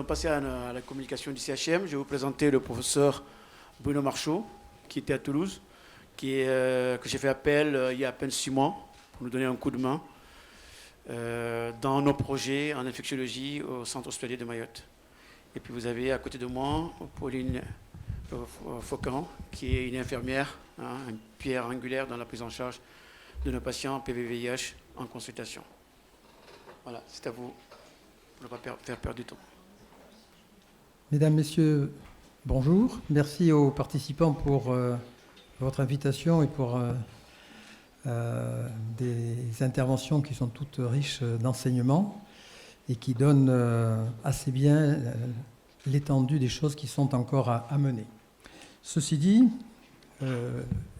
allons passer à la communication du CHM. Je vais vous présenter le professeur Bruno Marchaud, qui était à Toulouse, que j'ai fait appel il y a à peine 6 mois pour nous donner un coup de main dans nos projets en infectiologie au centre hospitalier de Mayotte. Et puis vous avez à côté de moi Pauline Faucan, qui est une infirmière, une pierre angulaire dans la prise en charge de nos patients PV-VIH en consultation. Voilà, c'est à vous pour ne pas faire perdre du temps. Mesdames, Messieurs, bonjour. Merci aux participants pour votre invitation et pour des interventions qui sont toutes riches d'enseignements et qui donnent assez bien l'étendue des choses qui sont encore à mener. Ceci dit,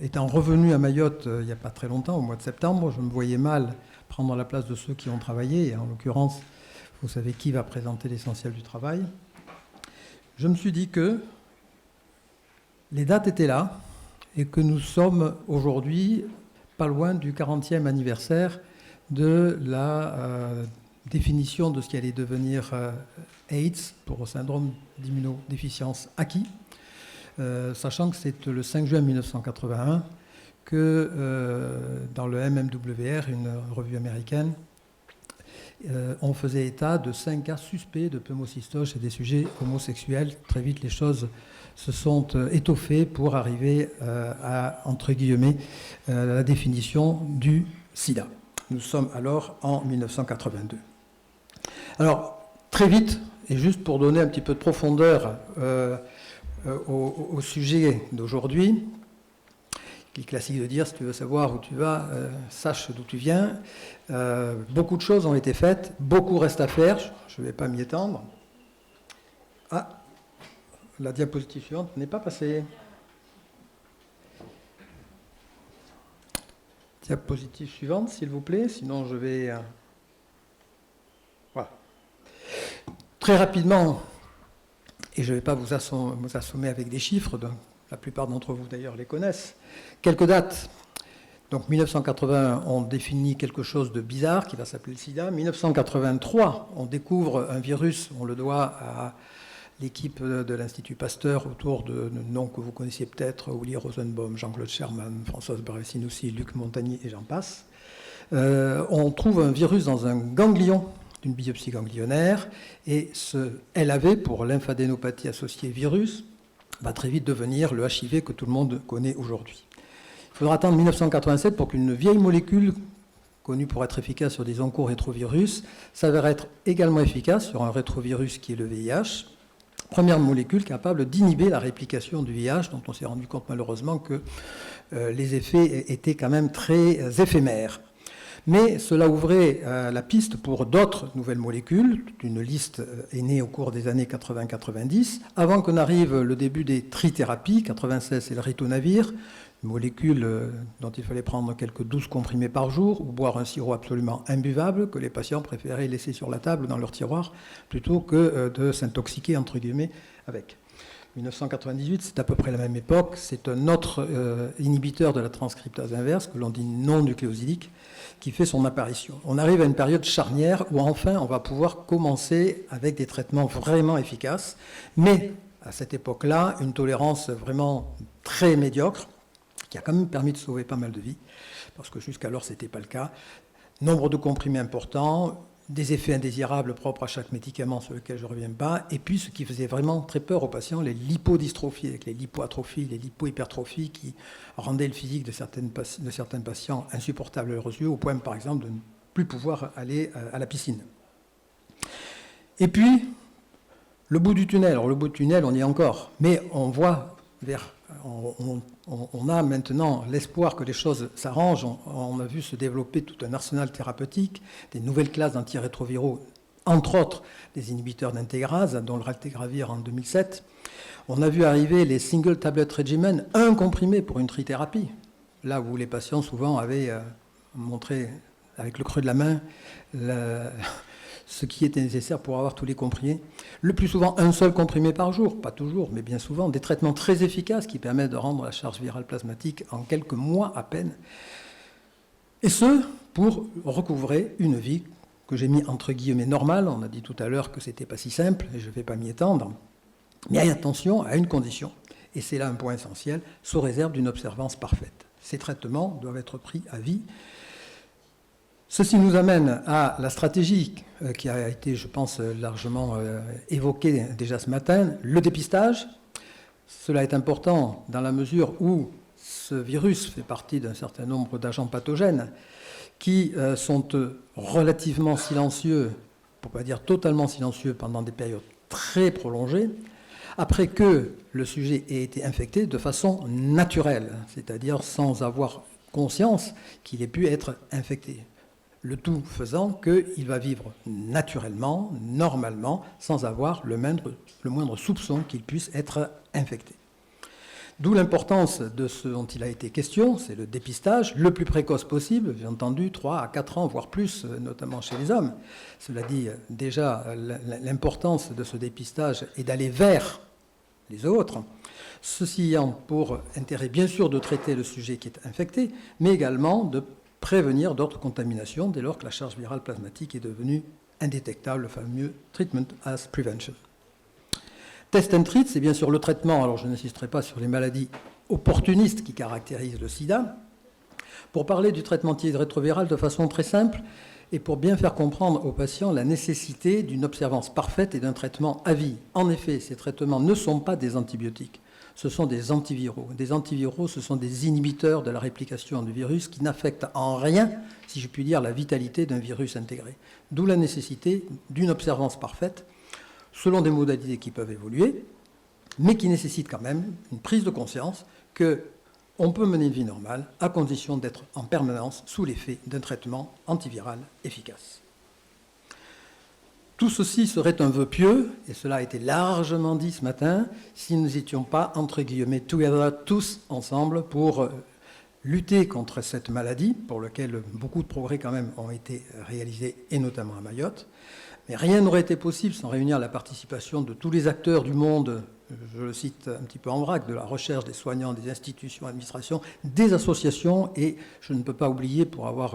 étant revenu à Mayotte il n'y a pas très longtemps, au mois de septembre, je me voyais mal prendre la place de ceux qui ont travaillé, et en l'occurrence, vous savez qui va présenter l'essentiel du travail. Je me suis dit que les dates étaient là et que nous sommes aujourd'hui pas loin du 40e anniversaire de la définition de ce qui allait devenir AIDS pour syndrome d'immunodéficience acquis, sachant que c'est le 5 juin 1981 que dans le MMWR, une revue américaine, on faisait état de 5 cas suspects de pneumocystose chez des sujets homosexuels. Très vite, les choses se sont étoffées pour arriver à, entre guillemets, la définition du sida. Nous sommes alors en 1982. Alors, très vite, et juste pour donner un petit peu de profondeur au sujet d'aujourd'hui, il est classique de dire, si tu veux savoir où tu vas, sache d'où tu viens. Beaucoup de choses ont été faites, beaucoup reste à faire, je ne vais pas m'y étendre. Ah, la diapositive suivante n'est pas passée. Diapositive suivante, s'il vous plaît, sinon je vais... Voilà. Très rapidement, et je ne vais pas vous assommer avec des chiffres, donc la plupart d'entre vous d'ailleurs les connaissent. Quelques dates. Donc 1981, on définit quelque chose de bizarre qui va s'appeler le sida. 1983, on découvre un virus, on le doit à l'équipe de l'Institut Pasteur autour de noms que vous connaissiez peut-être, Uli Rosenbaum, Jean-Claude Sherman, Françoise Barré-Sinoussi, Luc Montagny et j'en passe. On trouve un virus dans un ganglion d'une biopsie ganglionnaire et ce LAV, pour lymphadénopathie associée virus, va très vite devenir le HIV que tout le monde connaît aujourd'hui. Il faudra attendre 1987 pour qu'une vieille molécule, connue pour être efficace sur des oncorétrovirus, s'avère être également efficace sur un rétrovirus qui est le VIH. Première molécule capable d'inhiber la réplication du VIH, dont on s'est rendu compte malheureusement que les effets étaient quand même très éphémères. Mais cela ouvrait la piste pour d'autres nouvelles molécules. Une liste est née au cours des années 80-90, avant que n'arrive le début des trithérapies. 96, c'est le ritonavir, une molécule dont il fallait prendre quelques 12 comprimés par jour ou boire un sirop absolument imbuvable que les patients préféraient laisser sur la table dans leur tiroir plutôt que de s'intoxiquer, entre guillemets, avec. 1998, c'est à peu près la même époque. C'est un autre inhibiteur de la transcriptase inverse, que l'on dit non nucléosidique, qui fait son apparition. On arrive à une période charnière où enfin on va pouvoir commencer avec des traitements vraiment efficaces, mais à cette époque-là, une tolérance vraiment très médiocre, qui a quand même permis de sauver pas mal de vies, parce que jusqu'alors ce n'était pas le cas. Nombre de comprimés importants, des effets indésirables propres à chaque médicament sur lequel je ne reviens pas, et puis ce qui faisait vraiment très peur aux patients, les lipodystrophies, avec les lipoatrophies, les lipohypertrophies, qui rendaient le physique de certains patients insupportable à leurs yeux, au point par exemple de ne plus pouvoir aller à la piscine. Et puis, le bout du tunnel. Alors le bout du tunnel, on y est encore, mais on voit vers... On a maintenant l'espoir que les choses s'arrangent. On a vu se développer tout un arsenal thérapeutique, des nouvelles classes d'antirétroviraux, entre autres des inhibiteurs d'intégrase, dont le raltegravir en 2007. On a vu arriver les single tablet regimen, un comprimé pour une trithérapie, là où les patients souvent avaient montré avec le creux de la main ce qui était nécessaire pour avoir tous les comprimés. Le plus souvent, un seul comprimé par jour, pas toujours, mais bien souvent, des traitements très efficaces qui permettent de rendre la charge virale plasmatique en quelques mois à peine. Et ce, pour recouvrer une vie que j'ai mis entre guillemets normal. On a dit tout à l'heure que ce n'était pas si simple, et je ne vais pas m'y étendre. Mais attention à une condition, et c'est là un point essentiel, sous réserve d'une observance parfaite. Ces traitements doivent être pris à vie. Ceci nous amène à la stratégie qui a été, je pense, largement évoquée déjà ce matin, le dépistage. Cela est important dans la mesure où ce virus fait partie d'un certain nombre d'agents pathogènes qui sont relativement silencieux, pour ne pas dire totalement silencieux, pendant des périodes très prolongées, après que le sujet ait été infecté de façon naturelle, c'est-à-dire sans avoir conscience qu'il ait pu être infecté. Le tout faisant qu'il va vivre naturellement, normalement, sans avoir le moindre soupçon qu'il puisse être infecté. D'où l'importance de ce dont il a été question, c'est le dépistage le plus précoce possible, bien entendu, 3 à 4 ans, voire plus, notamment chez les hommes. Cela dit, déjà, l'importance de ce dépistage est d'aller vers les autres, ceci ayant pour intérêt, bien sûr, de traiter le sujet qui est infecté, mais également de prévenir d'autres contaminations dès lors que la charge virale plasmatique est devenue indétectable, le fameux treatment as prevention. Test and treat, c'est bien sûr le traitement, alors je n'insisterai pas sur les maladies opportunistes qui caractérisent le sida. Pour parler du traitement antirétroviral de façon très simple et pour bien faire comprendre aux patients la nécessité d'une observance parfaite et d'un traitement à vie. En effet, ces traitements ne sont pas des antibiotiques. Ce sont des antiviraux. Des antiviraux, ce sont des inhibiteurs de la réplication du virus qui n'affectent en rien, si je puis dire, la vitalité d'un virus intégré. D'où la nécessité d'une observance parfaite, selon des modalités qui peuvent évoluer, mais qui nécessitent quand même une prise de conscience qu'on peut mener une vie normale à condition d'être en permanence sous l'effet d'un traitement antiviral efficace. Tout ceci serait un vœu pieux, et cela a été largement dit ce matin, si nous n'étions pas, entre guillemets, together, tous ensemble, pour lutter contre cette maladie, pour laquelle beaucoup de progrès quand même ont été réalisés, et notamment à Mayotte. Mais rien n'aurait été possible sans réunir la participation de tous les acteurs du monde, je le cite un petit peu en vrac, de la recherche, des soignants, des institutions, administrations, des associations, et je ne peux pas oublier, pour avoir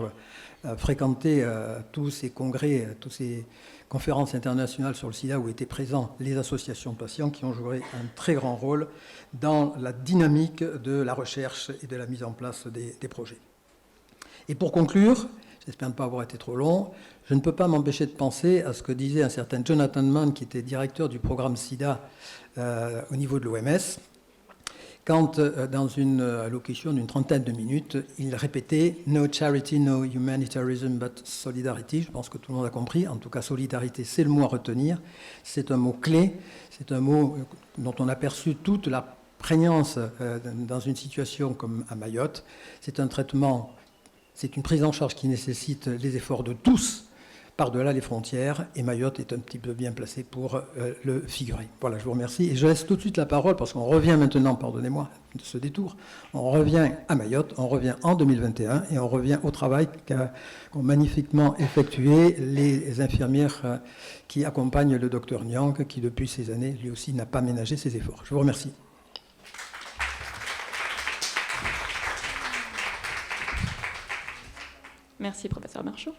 fréquenté tous ces congrès, toutes ces conférences internationales sur le sida où étaient présents les associations de patients qui ont joué un très grand rôle dans la dynamique de la recherche et de la mise en place des projets. Et pour conclure, j'espère ne pas avoir été trop long, je ne peux pas m'empêcher de penser à ce que disait un certain Jonathan Mann, qui était directeur du programme SIDA au niveau de l'OMS, quand, dans une allocution d'une trentaine de minutes, il répétait « No charity, no humanitarianism, but solidarity ». Je pense que tout le monde a compris. En tout cas, solidarité, c'est le mot à retenir. C'est un mot clé. C'est un mot dont on a perçu toute la prégnance dans une situation comme à Mayotte. C'est un traitement, c'est une prise en charge qui nécessite les efforts de tous, par-delà les frontières, et Mayotte est un petit peu bien placé pour le figurer. Voilà, je vous remercie. Et je laisse tout de suite la parole, parce qu'on revient maintenant, pardonnez-moi de ce détour, on revient à Mayotte, on revient en 2021, et on revient au travail qu'ont magnifiquement effectué les infirmières qui accompagnent le docteur Nyang, qui depuis ces années, lui aussi, n'a pas ménagé ses efforts. Je vous remercie. Merci, professeur Marchaud.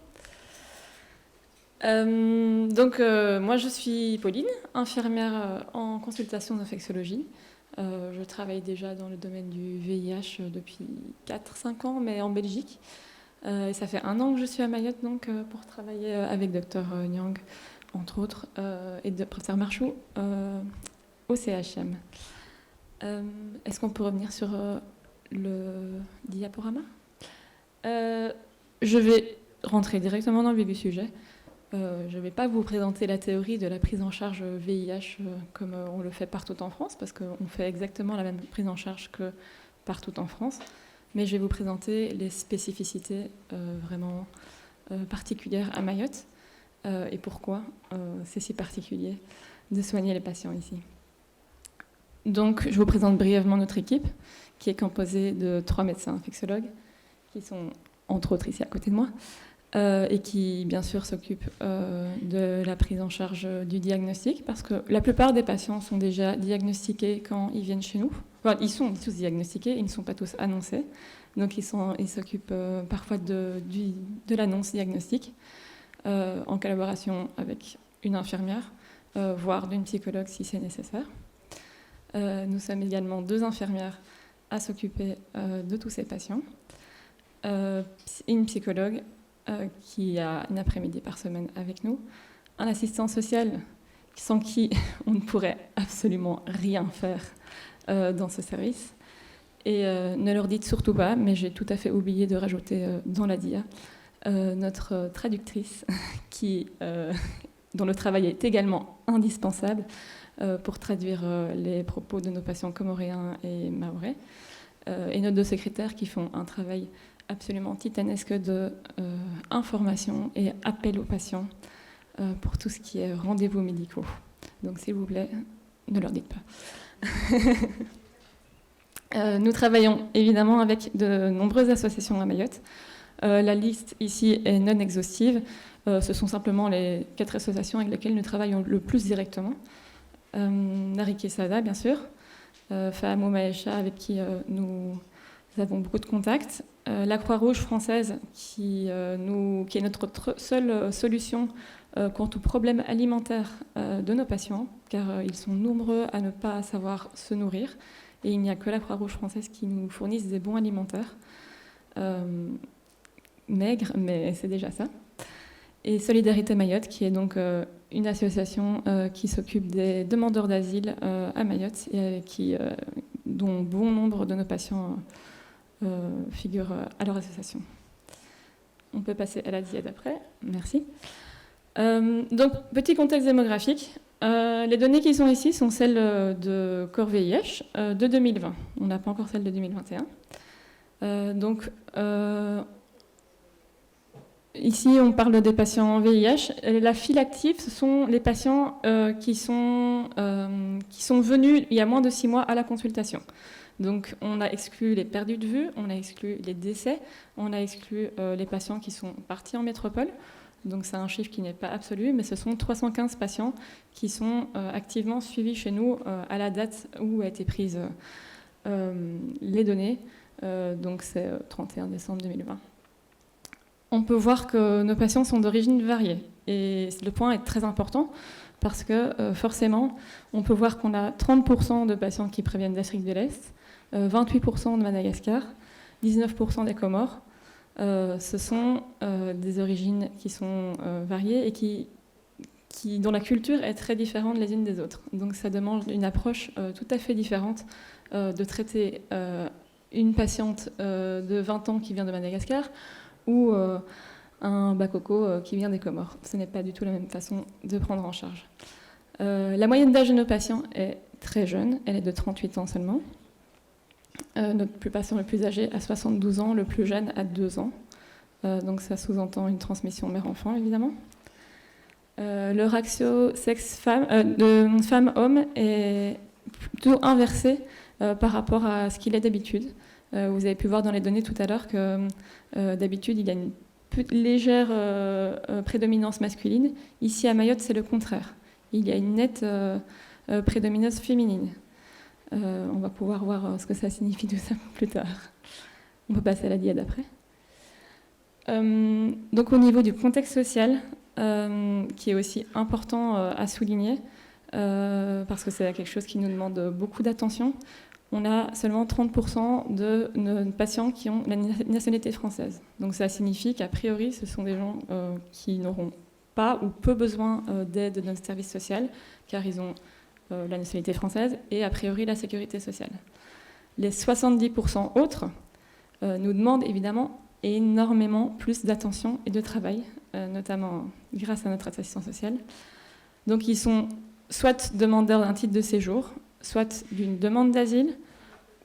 Moi je suis Pauline, infirmière en consultation d'infectiologie. Je travaille déjà dans le domaine du VIH depuis 4-5 ans, mais en Belgique. Et ça fait 1 an que je suis à Mayotte donc, pour travailler avec Dr Nyang, entre autres, et de professeur Marchaud au CHM. Est-ce qu'on peut revenir sur le diaporama ? Je vais rentrer directement dans le vif du sujet. Je ne vais pas vous présenter la théorie de la prise en charge VIH comme on le fait partout en France, parce qu'on fait exactement la même prise en charge que partout en France, mais je vais vous présenter les spécificités vraiment particulières à Mayotte et pourquoi c'est si particulier de soigner les patients ici. Donc, je vous présente brièvement notre équipe, qui est composée de 3 médecins infectiologues, qui sont entre autres ici à côté de moi, et qui, bien sûr, s'occupe de la prise en charge du diagnostic, parce que la plupart des patients sont déjà diagnostiqués quand ils viennent chez nous. Enfin, ils sont tous diagnostiqués, ils ne sont pas tous annoncés. Donc, ils s'occupent parfois de l'annonce diagnostique. en collaboration avec une infirmière, voire d'une psychologue si c'est nécessaire. Nous sommes également 2 infirmières à s'occuper de tous ces patients. Une psychologue qui a une après-midi par semaine avec nous, un assistant social sans qui on ne pourrait absolument rien faire dans ce service. Et ne leur dites surtout pas, mais j'ai tout à fait oublié de rajouter dans la DIA notre traductrice dont le travail est également indispensable pour traduire les propos de nos patients comoréens et mahorais, et nos 2 secrétaires qui font un travail absolument titanesque de information et appel aux patients pour tout ce qui est rendez-vous médicaux. Donc s'il vous plaît, ne leur dites pas. Nous travaillons évidemment avec de nombreuses associations à Mayotte. La liste ici est non exhaustive. Ce sont simplement les 4 associations avec lesquelles nous travaillons le plus directement. Narike Sada, bien sûr. Fahamo Maesha, avec qui nous avons beaucoup de contacts. La Croix-Rouge française, qui est notre seule solution quant aux problèmes alimentaires de nos patients, car ils sont nombreux à ne pas savoir se nourrir. Et il n'y a que la Croix-Rouge française qui nous fournisse des bons alimentaires. Maigres, mais c'est déjà ça. Et Solidarité Mayotte, qui est donc une association qui s'occupe des demandeurs d'asile à Mayotte, et dont bon nombre de nos patients figurent à leur association. On peut passer à la diète après. Merci. Donc, petit contexte démographique. Les données qui sont ici sont celles de Corps VIH de 2020. On n'a pas encore celles de 2021. Donc, ici, on parle des patients VIH. La file active, ce sont les patients qui sont venus il y a moins de 6 mois à la consultation. Donc, on a exclu les perdus de vue, on a exclu les décès, on a exclu les patients qui sont partis en métropole. Donc, c'est un chiffre qui n'est pas absolu, mais ce sont 315 patients qui sont activement suivis chez nous à la date où a été prise les données. Donc, c'est 31 décembre 2020. On peut voir que nos patients sont d'origine variée. Et le point est très important parce que forcément, on peut voir qu'on a 30% de patients qui proviennent d'Afrique de l'Est, 28% de Madagascar, 19% des Comores. Ce sont des origines qui sont variées et dont la culture est très différente les unes des autres. Donc ça demande une approche tout à fait différente de traiter une patiente de 20 ans qui vient de Madagascar ou un Bakoko qui vient des Comores. Ce n'est pas du tout la même façon de prendre en charge. La moyenne d'âge de nos patients est très jeune, elle est de 38 ans seulement. Notre patient le plus âgé a 72 ans, le plus jeune a 2 ans. Donc ça sous-entend une transmission mère-enfant, évidemment. Le ratio de femme-homme est plutôt inversé par rapport à ce qu'il est d'habitude. Vous avez pu voir dans les données tout à l'heure que d'habitude, il y a une légère prédominance masculine. Ici, à Mayotte, c'est le contraire. Il y a une nette prédominance féminine. On va pouvoir voir ce que ça signifie tout ça plus tard. On peut passer à la diade après. Donc au niveau du contexte social, qui est aussi important à souligner, parce que c'est quelque chose qui nous demande beaucoup d'attention, on a seulement 30% de nos patients qui ont la nationalité française. Donc ça signifie qu'a priori, ce sont des gens qui n'auront pas ou peu besoin d'aide de notre service social, car ils ont la nationalité française et a priori la sécurité sociale. Les 70% autres nous demandent évidemment énormément plus d'attention et de travail, notamment grâce à notre assistance sociale. Donc ils sont soit demandeurs d'un titre de séjour, soit d'une demande d'asile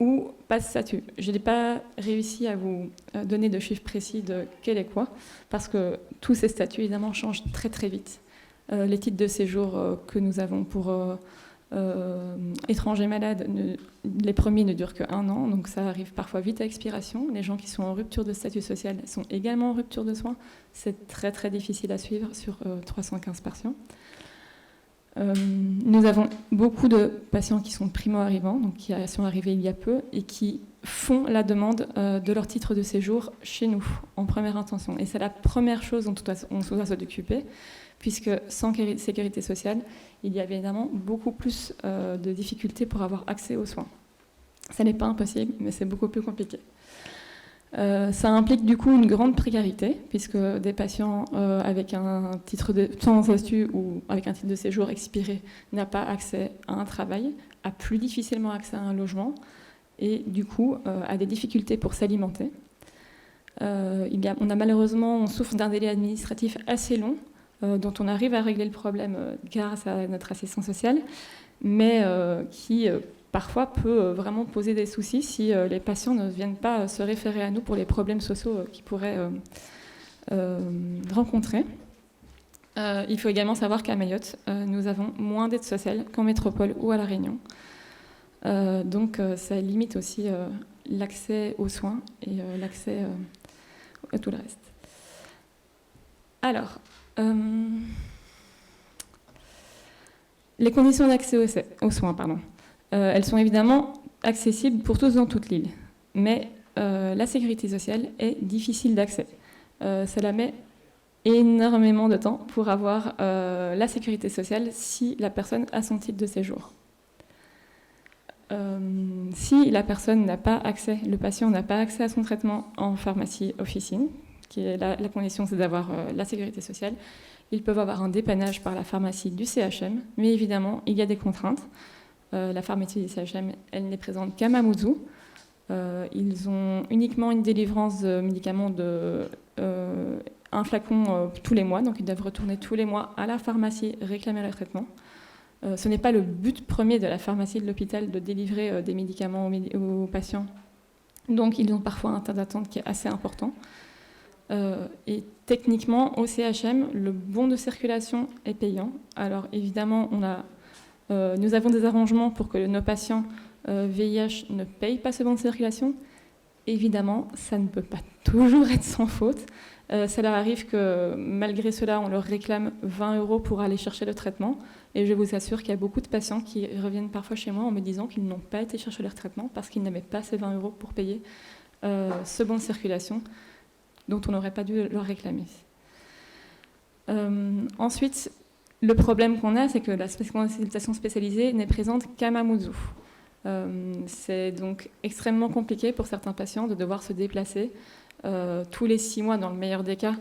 ou pas de statut. Je n'ai pas réussi à vous donner de chiffres précis de quel est quoi, parce que tous ces statuts évidemment changent très très vite. Les titres de séjour que nous avons pour étrangers malades, les premiers ne durent que 1 an, donc ça arrive parfois vite à expiration. Les gens qui sont en rupture de statut social sont également en rupture de soins. C'est très très difficile à suivre sur 315 patients. Nous avons beaucoup de patients qui sont primo-arrivants, donc qui sont arrivés il y a peu, et qui font la demande de leur titre de séjour chez nous, en première intention. Et c'est la première chose dont on doit s'occuper, puisque sans sécurité sociale, il y a évidemment beaucoup plus de difficultés pour avoir accès aux soins. Ça n'est pas impossible, mais c'est beaucoup plus compliqué. Ça implique du coup une grande précarité, puisque des patients avec un titre sans statut ou avec un titre de séjour expiré n'ont pas accès à un travail, a plus difficilement accès à un logement, et du coup a des difficultés pour s'alimenter. On souffre d'un délai administratif assez long, dont on arrive à régler le problème grâce à notre assistance sociale, mais qui parfois peut vraiment poser des soucis si les patients ne viennent pas se référer à nous pour les problèmes sociaux qu'ils pourraient rencontrer. Il faut également savoir qu'à Mayotte, nous avons moins d'aide sociale qu'en métropole ou à La Réunion. Donc ça limite aussi l'accès aux soins et l'accès à tout le reste. Alors, les conditions d'accès aux soins, elles sont évidemment accessibles pour tous dans toute l'île, mais la sécurité sociale est difficile d'accès. Cela met énormément de temps pour avoir la sécurité sociale si la personne a son titre de séjour. Si la personne n'a pas accès, le patient n'a pas accès à son traitement en pharmacie officine, qui est la condition, c'est d'avoir la sécurité sociale, ils peuvent avoir un dépannage par la pharmacie du CHM, mais évidemment, il y a des contraintes. La pharmacie du CHM, elle n'est présente qu'à Mamoudzou. Ils ont uniquement une délivrance de médicaments un flacon tous les mois, donc ils doivent retourner tous les mois à la pharmacie réclamer leur traitement. Ce n'est pas le but premier de la pharmacie de l'hôpital de délivrer des médicaments aux patients. Donc ils ont parfois un temps d'attente qui est assez important. Et techniquement, au CHM, le bon de circulation est payant. Alors évidemment, nous avons des arrangements pour que nos patients VIH ne payent pas ce bon de circulation. Évidemment, ça ne peut pas toujours être sans faute. Ça leur arrive que malgré cela, on leur réclame 20 € pour aller chercher le traitement. Et je vous assure qu'il y a beaucoup de patients qui reviennent parfois chez moi en me disant qu'ils n'ont pas été chercher leur traitement parce qu'ils n'avaient pas ces 20 € pour payer ce bon de circulation dont on n'aurait pas dû leur réclamer. Ensuite, le problème qu'on a, c'est que la consultation spécialisée n'est présente qu'à Mamoudzou. C'est donc extrêmement compliqué pour certains patients de devoir se déplacer tous les 6 mois dans le meilleur des cas,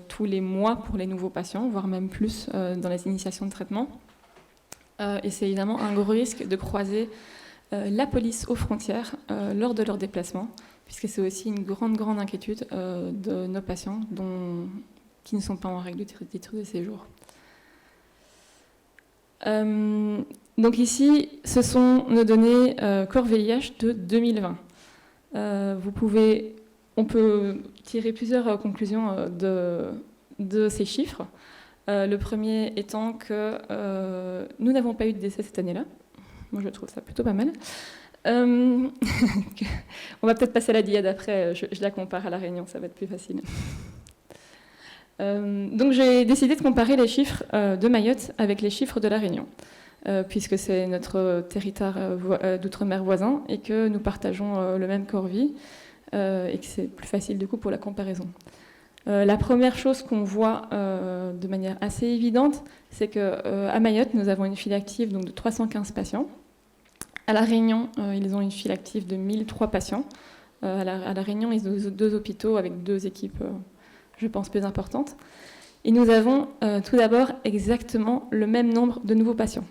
tous les mois pour les nouveaux patients, voire même plus dans les initiations de traitement. Et c'est évidemment un gros risque de croiser la police aux frontières lors de leur déplacement, puisque c'est aussi une grande inquiétude de nos patients qui ne sont pas en règle du titre de séjour. Donc ici, ce sont nos données corps VIH de 2020. On peut tirer plusieurs conclusions de ces chiffres. Le premier étant que nous n'avons pas eu de décès cette année-là. Moi, je trouve ça plutôt pas mal. On va peut-être passer à la diade après, je la compare à La Réunion, ça va être plus facile. Donc j'ai décidé de comparer les chiffres de Mayotte avec les chiffres de La Réunion, puisque c'est notre territoire d'outre-mer voisin et que nous partageons le même corps vie et que c'est plus facile du coup pour la comparaison. La première chose qu'on voit de manière assez évidente, c'est qu'à Mayotte, nous avons une file active donc, de 315 patients. À La Réunion, ils ont une file active de 1003 patients. À la Réunion, ils ont 2 hôpitaux avec 2 équipes, je pense, plus importantes. Et nous avons tout d'abord exactement le même nombre de nouveaux patients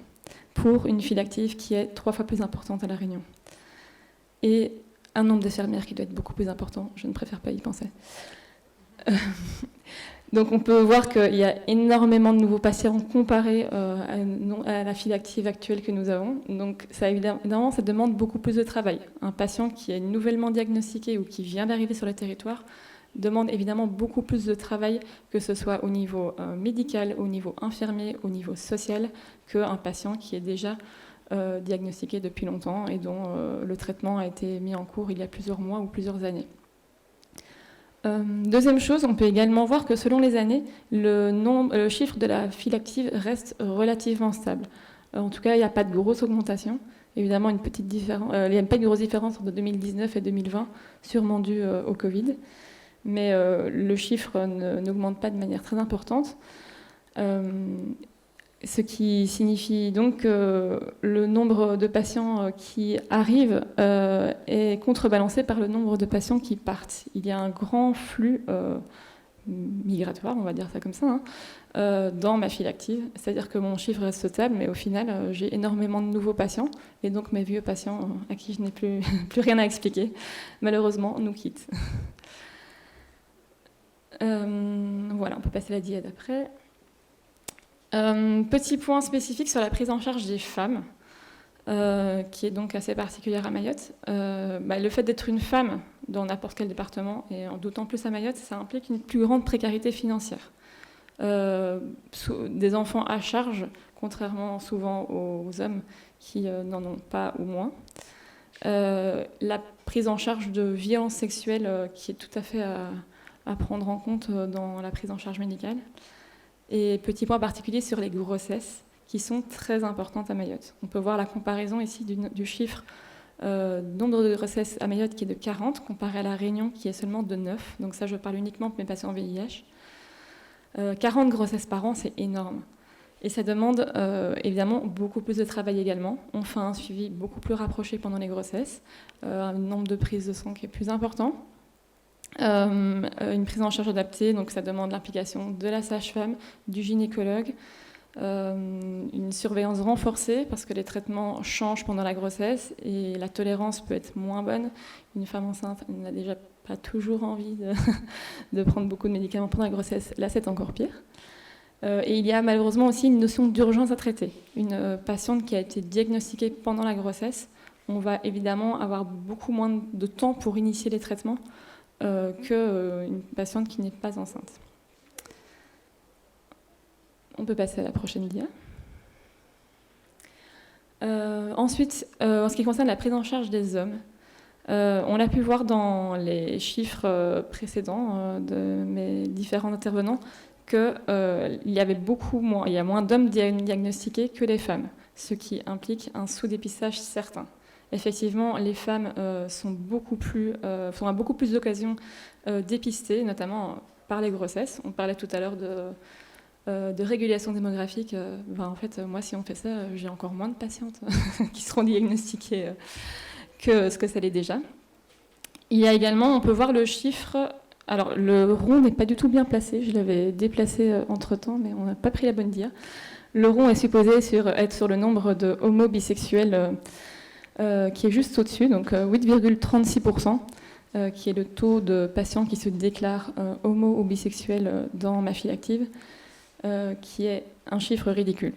pour une file active qui est 3 fois plus importante à La Réunion. Et un nombre d'infirmières qui doit être beaucoup plus important, je ne préfère pas y penser. Donc on peut voir qu'il y a énormément de nouveaux patients comparés à la file active actuelle que nous avons. Donc ça, évidemment, ça demande beaucoup plus de travail. Un patient qui est nouvellement diagnostiqué ou qui vient d'arriver sur le territoire demande évidemment beaucoup plus de travail, que ce soit au niveau médical, au niveau infirmier, au niveau social, qu'un patient qui est déjà diagnostiqué depuis longtemps et dont le traitement a été mis en cours il y a plusieurs mois ou plusieurs années. Deuxième chose, on peut également voir que selon les années, le chiffre de la file active reste relativement stable. En tout cas, il n'y a pas de grosse augmentation. Évidemment, il n'y a pas de grosse différence entre 2019 et 2020, sûrement dû au Covid. Mais le chiffre n'augmente pas de manière très importante. Ce qui signifie donc que le nombre de patients qui arrivent est contrebalancé par le nombre de patients qui partent. Il y a un grand flux migratoire, on va dire ça comme ça, dans ma file active. C'est-à-dire que mon chiffre reste stable, mais au final, j'ai énormément de nouveaux patients. Et donc mes vieux patients, à qui je n'ai plus rien à expliquer, malheureusement, nous quittent. Voilà, on peut passer la diade après. Petit point spécifique sur la prise en charge des femmes, qui est donc assez particulière à Mayotte. Le fait d'être une femme dans n'importe quel département, et d'autant plus à Mayotte, ça implique une plus grande précarité financière. Des enfants à charge, contrairement souvent aux hommes qui n'en ont pas ou moins. La prise en charge de violences sexuelles qui est tout à fait à prendre en compte dans la prise en charge médicale. Et petit point particulier sur les grossesses, qui sont très importantes à Mayotte. On peut voir la comparaison ici du chiffre nombre de grossesses à Mayotte qui est de 40, comparé à la Réunion qui est seulement de 9. Donc ça, je parle uniquement pour mes patients VIH. 40 grossesses par an, c'est énorme. Et ça demande évidemment beaucoup plus de travail également. On fait un suivi beaucoup plus rapproché pendant les grossesses, un nombre de prises de sang qui est plus important. Une prise en charge adaptée, donc ça demande l'implication de la sage-femme, du gynécologue, une surveillance renforcée parce que les traitements changent pendant la grossesse et la tolérance peut être moins bonne. Une femme enceinte n'a déjà pas toujours envie de prendre beaucoup de médicaments pendant la grossesse, là c'est encore pire. Et il y a malheureusement aussi une notion d'urgence à traiter. Une patiente qui a été diagnostiquée pendant la grossesse, on va évidemment avoir beaucoup moins de temps pour initier les traitements qu'une patiente qui n'est pas enceinte. On peut passer à la prochaine dia. Ensuite, en ce qui concerne la prise en charge des hommes, on l'a pu voir dans les chiffres précédents de mes différents intervenants qu'il y avait il y a moins d'hommes diagnostiqués que les femmes, ce qui implique un sous-dépistage certain. Effectivement, les femmes sont à beaucoup plus d'occasions dépistées, notamment par les grossesses. On parlait tout à l'heure de régulation démographique. En fait, moi, si on fait ça, j'ai encore moins de patientes qui seront diagnostiquées que ce que ça l'est déjà. Il y a également, on peut voir le chiffre. Alors, le rond n'est pas du tout bien placé. Je l'avais déplacé entre-temps, mais on n'a pas pris la bonne dia. Le rond est supposé être sur le nombre de homo-bisexuels qui est juste au-dessus, donc 8,36%, qui est le taux de patients qui se déclarent homo ou bisexuels dans ma file active, qui est un chiffre ridicule.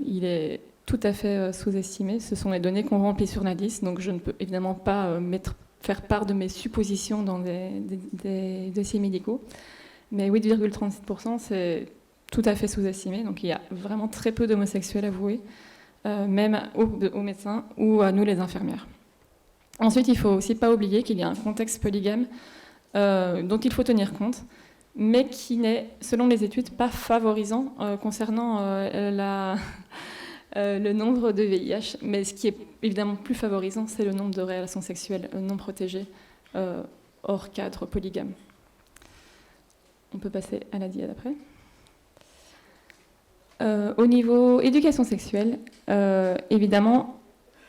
Il est tout à fait sous-estimé. Ce sont les données qu'on remplit sur NADIS, donc je ne peux évidemment pas faire part de mes suppositions dans des dossiers médicaux. Mais 8,36%, c'est tout à fait sous-estimé, donc il y a vraiment très peu d'homosexuels avoués, même aux médecins ou à nous les infirmières. Ensuite, il ne faut aussi pas oublier qu'il y a un contexte polygame dont il faut tenir compte, mais qui n'est, selon les études, pas favorisant concernant le nombre de VIH. Mais ce qui est évidemment plus favorisant, c'est le nombre de relations sexuelles non protégées hors cadre polygame. On peut passer à la dia d'après. Au niveau éducation sexuelle, évidemment,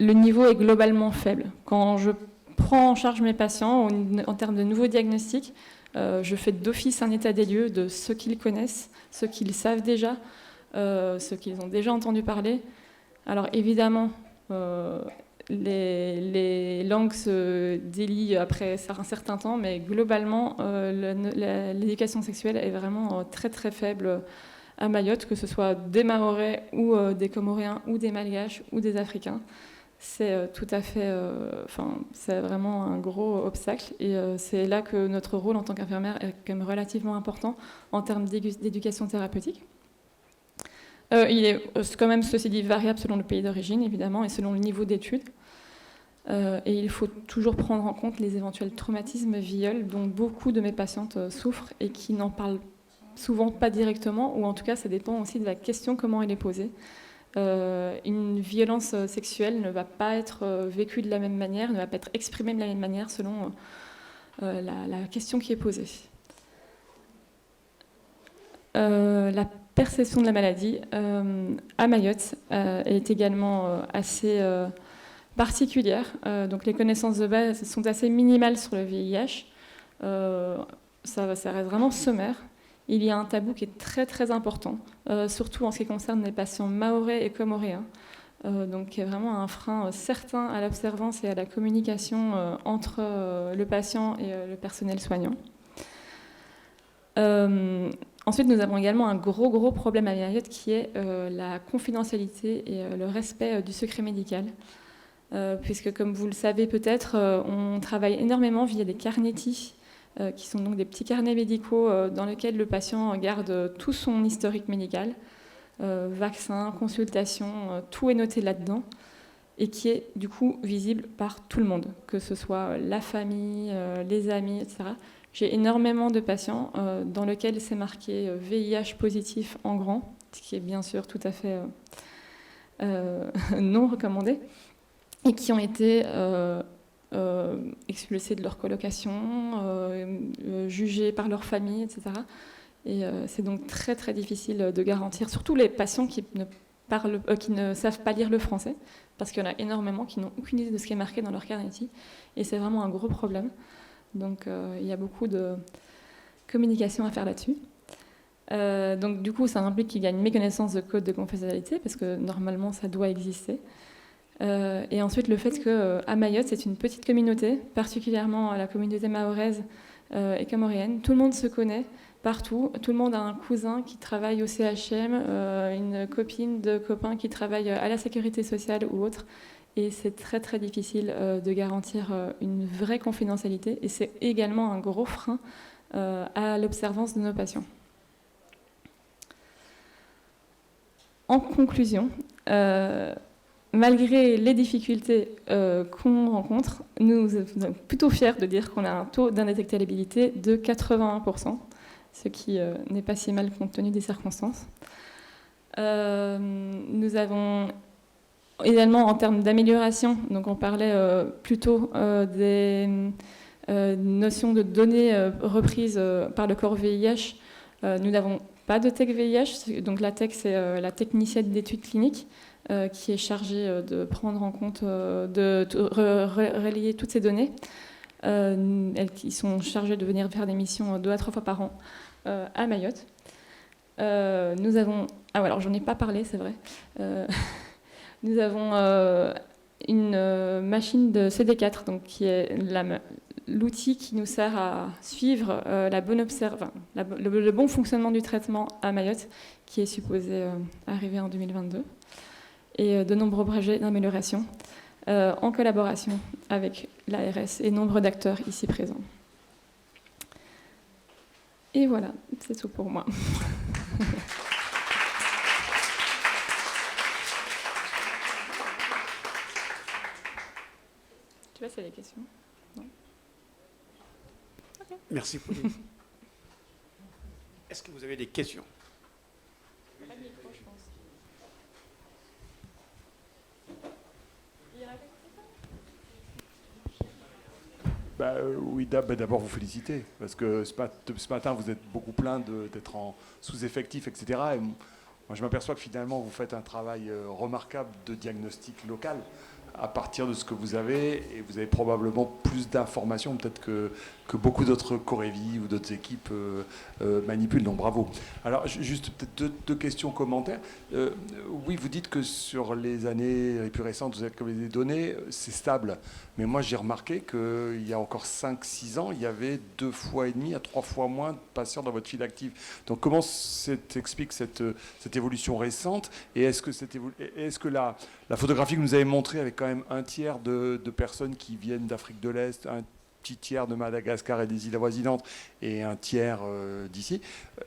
le niveau est globalement faible. Quand je prends en charge mes patients en termes de nouveaux diagnostics, je fais d'office un état des lieux de ce qu'ils connaissent, ce qu'ils savent déjà, ce qu'ils ont déjà entendu parler. Alors évidemment, les langues se délient après un certain temps, mais globalement, l'éducation sexuelle est vraiment très très faible à Mayotte, que ce soit des Mahorais ou des Comoriens ou des Malgaches ou des Africains. C'est tout à fait, c'est vraiment un gros obstacle et c'est là que notre rôle en tant qu'infirmière est quand même relativement important en termes d'éducation thérapeutique. Il est quand même, ceci dit, variable selon le pays d'origine évidemment et selon le niveau d'études. Et il faut toujours prendre en compte les éventuels traumatismes viols dont beaucoup de mes patientes souffrent et qui n'en parlent souvent pas directement, ou en tout cas ça dépend aussi de la question, comment elle est posée. Une violence sexuelle ne va pas être vécue de la même manière, ne va pas être exprimée de la même manière selon la question qui est posée. La perception de la maladie à Mayotte est également assez particulière. Donc les connaissances de base sont assez minimales sur le VIH. Ça reste vraiment sommaire. Il y a un tabou qui est très très important, surtout en ce qui concerne les patients mahorais et comoréens. Donc qui est vraiment un frein certain à l'observance et à la communication entre le patient et le personnel soignant. Ensuite, nous avons également un gros problème à Mayotte qui est la confidentialité et le respect du secret médical. Puisque, comme vous le savez peut-être, on travaille énormément via des carnetiers, qui sont donc des petits carnets médicaux dans lesquels le patient garde tout son historique médical, vaccins, consultations, tout est noté là-dedans, et qui est du coup visible par tout le monde, que ce soit la famille, les amis, etc. J'ai énormément de patients dans lesquels c'est marqué VIH positif en grand, ce qui est bien sûr tout à fait non recommandé, et qui ont été expulsés de leur colocation, jugés par leur famille, etc. Et c'est donc très très difficile de garantir, surtout les patients qui ne savent pas lire le français, parce qu'il y en a énormément qui n'ont aucune idée de ce qui est marqué dans leur carnetis, et c'est vraiment un gros problème. Donc il y a beaucoup de communication à faire là-dessus. Donc du coup, ça implique qu'il y a une méconnaissance de code de confidentialité, parce que normalement, ça doit exister. Et ensuite, le fait qu'à Mayotte, c'est une petite communauté, particulièrement la communauté mahoraise et comoréenne. Tout le monde se connaît partout. Tout le monde a un cousin qui travaille au CHM, une copine de copains qui travaille à la sécurité sociale ou autre. Et c'est très très difficile de garantir une vraie confidentialité. Et c'est également un gros frein à l'observance de nos patients. En conclusion, malgré les difficultés qu'on rencontre, nous sommes plutôt fiers de dire qu'on a un taux d'indétectabilité de 81%, ce qui n'est pas si mal compte tenu des circonstances. Nous avons également, en termes d'amélioration, donc on parlait plutôt des notions de données reprises par le corps VIH. Nous n'avons pas de TEC VIH, donc la TEC, c'est la technicienne d'études cliniques, qui est chargée de prendre en compte, de relier toutes ces données. Ils sont chargés de venir faire des missions 2 à 3 fois par an à Mayotte. Nous avons... Ah, alors j'en ai pas parlé, c'est vrai. Nous avons une machine de CD4, donc qui est l'outil qui nous sert à suivre le bon fonctionnement du traitement à Mayotte, qui est supposé arriver en 2022. Et de nombreux projets d'amélioration en collaboration avec l'ARS et nombre d'acteurs ici présents. Et voilà, c'est tout pour moi. Tu vois, c'est les questions. Non. Okay. Merci, Pauline. Est-ce que vous avez des questions? Pas de micro, je pense. Oui, d'abord vous féliciter, parce que ce matin vous êtes beaucoup plaints d'être en sous-effectif, etc. Et moi je m'aperçois que finalement vous faites un travail remarquable de diagnostic local à partir de ce que vous avez, et vous avez probablement plus d'informations peut-être que beaucoup d'autres Corévis ou d'autres équipes manipulent, donc bravo. Alors juste peut-être deux questions, commentaires. Oui, vous dites que sur les années les plus récentes, vous avez comme des données, c'est stable, mais moi j'ai remarqué qu'il y a encore 5-6 ans, il y avait 2 fois et demi à 3 fois moins de patients dans votre file active. Donc comment s'explique cette évolution récente, et est-ce que la photographie que vous nous avez montrée avec quand même un tiers de personnes qui viennent d'Afrique de l'Est, un petit tiers de Madagascar et des îles avoisinantes et un tiers d'ici,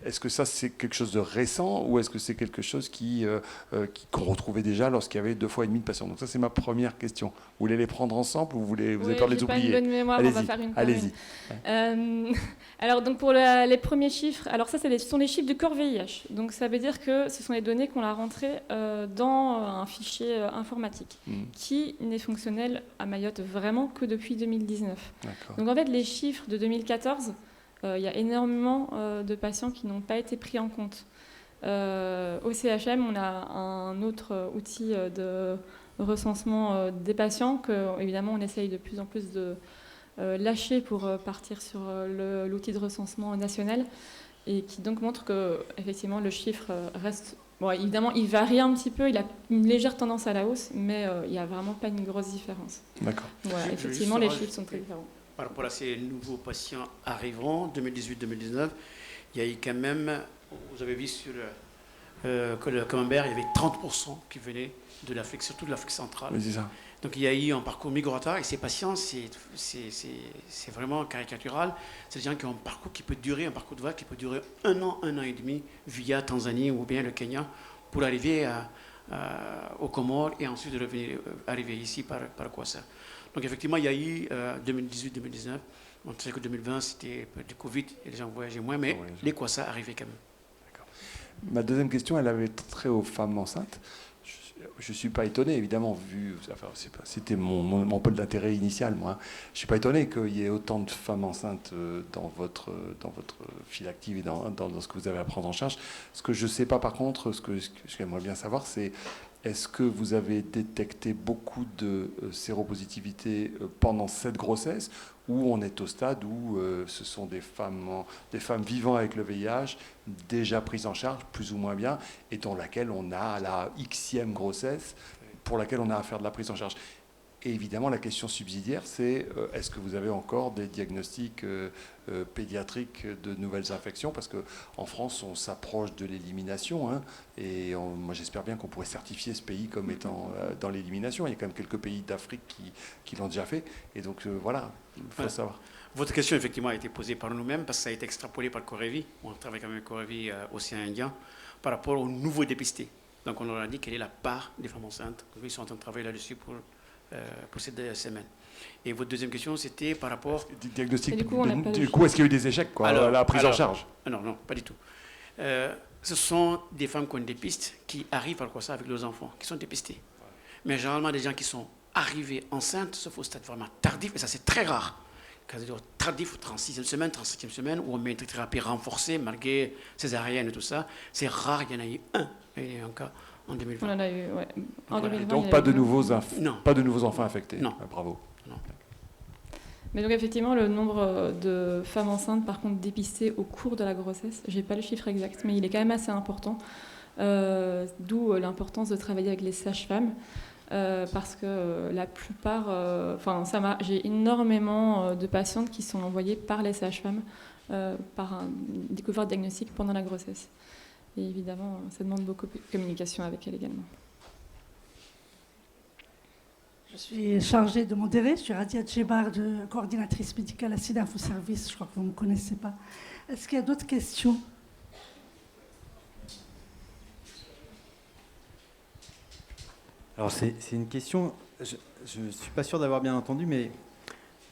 Est-ce que ça, c'est quelque chose de récent ou est-ce que c'est quelque chose qu'on retrouvait déjà lorsqu'il y avait 2,5 fois de patients? Donc ça, c'est ma première question. Vous voulez les prendre ensemble ou vous avez peur de les oublier? Pas une bonne mémoire, on va faire une par une. Alors, donc pour les premiers chiffres, alors ça, ce sont les chiffres du corps VIH. Donc ça veut dire que ce sont les données qu'on a rentrées dans un fichier informatique qui n'est fonctionnel à Mayotte vraiment que depuis 2019. D'accord. Donc en fait, les chiffres de 2014, il y a énormément de patients qui n'ont pas été pris en compte. Au CHM, on a un autre outil de recensement des patients que, évidemment, on essaye de plus en plus de lâcher pour partir sur l'outil de recensement national et qui donc montre que, effectivement, le chiffre reste... Bon, évidemment, il varie un petit peu, il a une légère tendance à la hausse, mais il n'y a vraiment pas une grosse différence. D'accord. Voilà, effectivement, les chiffres sont très différents. Par rapport à ces nouveaux patients arrivants, 2018-2019, il y a eu quand même, vous avez vu sur le camembert, il y avait 30% qui venaient de l'Afrique, surtout de l'Afrique centrale. Oui, c'est ça. Donc il y a eu un parcours migratoire et ces patients, c'est vraiment caricatural. C'est des gens qui ont un parcours qui peut durer, un parcours de vague qui peut durer 1 an et demi via Tanzanie ou bien le Kenya pour arriver aux Comores et ensuite arriver ici par Kwassa. Donc effectivement, il y a eu 2018-2019. On sait que 2020, c'était du Covid et les gens voyageaient moins, mais les Kwassa arrivaient quand même. D'accord. Ma deuxième question, elle avait trait aux femmes enceintes. Je ne suis pas étonné, évidemment, vu... Enfin, c'était mon pôle d'intérêt initial, moi. Je ne suis pas étonné qu'il y ait autant de femmes enceintes dans votre file active et dans ce que vous avez à prendre en charge. Ce que je ne sais pas, par contre, ce que j'aimerais bien savoir, c'est est-ce que vous avez détecté beaucoup de séropositivité pendant cette grossesse ou on est au stade où ce sont des femmes vivant avec le VIH, déjà prises en charge, plus ou moins bien, et dans laquelle on a la Xème grossesse, pour laquelle on a à faire de la prise en charge. Et évidemment, la question subsidiaire, c'est est-ce que vous avez encore des diagnostics pédiatriques de nouvelles infections? Parce qu'en France, on s'approche de l'élimination, hein, et moi j'espère bien qu'on pourrait certifier ce pays comme étant dans l'élimination. Il y a quand même quelques pays d'Afrique qui l'ont déjà fait, et donc voilà, il faut savoir. Votre question, effectivement, a été posée par nous-mêmes parce que ça a été extrapolé par Corevi. On travaille avec Corevi Océan Indien par rapport aux nouveaux dépistés. Donc on leur a dit quelle est la part des femmes enceintes. Ils sont en train de travailler là-dessus pour cette semaine. Et votre deuxième question, c'était par rapport... Diagnostic. Du coup, est-ce qu'il y a eu des échecs, la prise en charge? Non, pas du tout. Ce sont des femmes qu'on dépiste qui arrivent par quoi ça avec leurs enfants, qui sont dépistés. Mais généralement, des gens qui sont arrivés enceintes, sauf au stade vraiment tardif, et ça c'est très rare. Tardif, 36e semaine, 37e semaine, où on met une thérapie renforcée, malgré césarienne et tout ça. C'est rare, il y en a eu un cas en 2020. On en a eu, ouais. En 2020, donc pas de nouveaux enfants infectés. Non. Bravo. Non. Mais donc effectivement, le nombre de femmes enceintes, par contre, dépistées au cours de la grossesse, j'ai pas le chiffre exact, mais il est quand même assez important. D'où l'importance de travailler avec les sages-femmes. Parce que la plupart, j'ai énormément de patientes qui sont envoyées par les sages-femmes par un découverte diagnostique pendant la grossesse. Et évidemment, ça demande beaucoup de communication avec elles également. Je suis chargée de modérer, je suis Radia Djebar, coordinatrice médicale à SIDA Info Service, je crois que vous ne me connaissez pas. Est-ce qu'il y a d'autres questions ? Alors c'est une question, je ne suis pas sûr d'avoir bien entendu, mais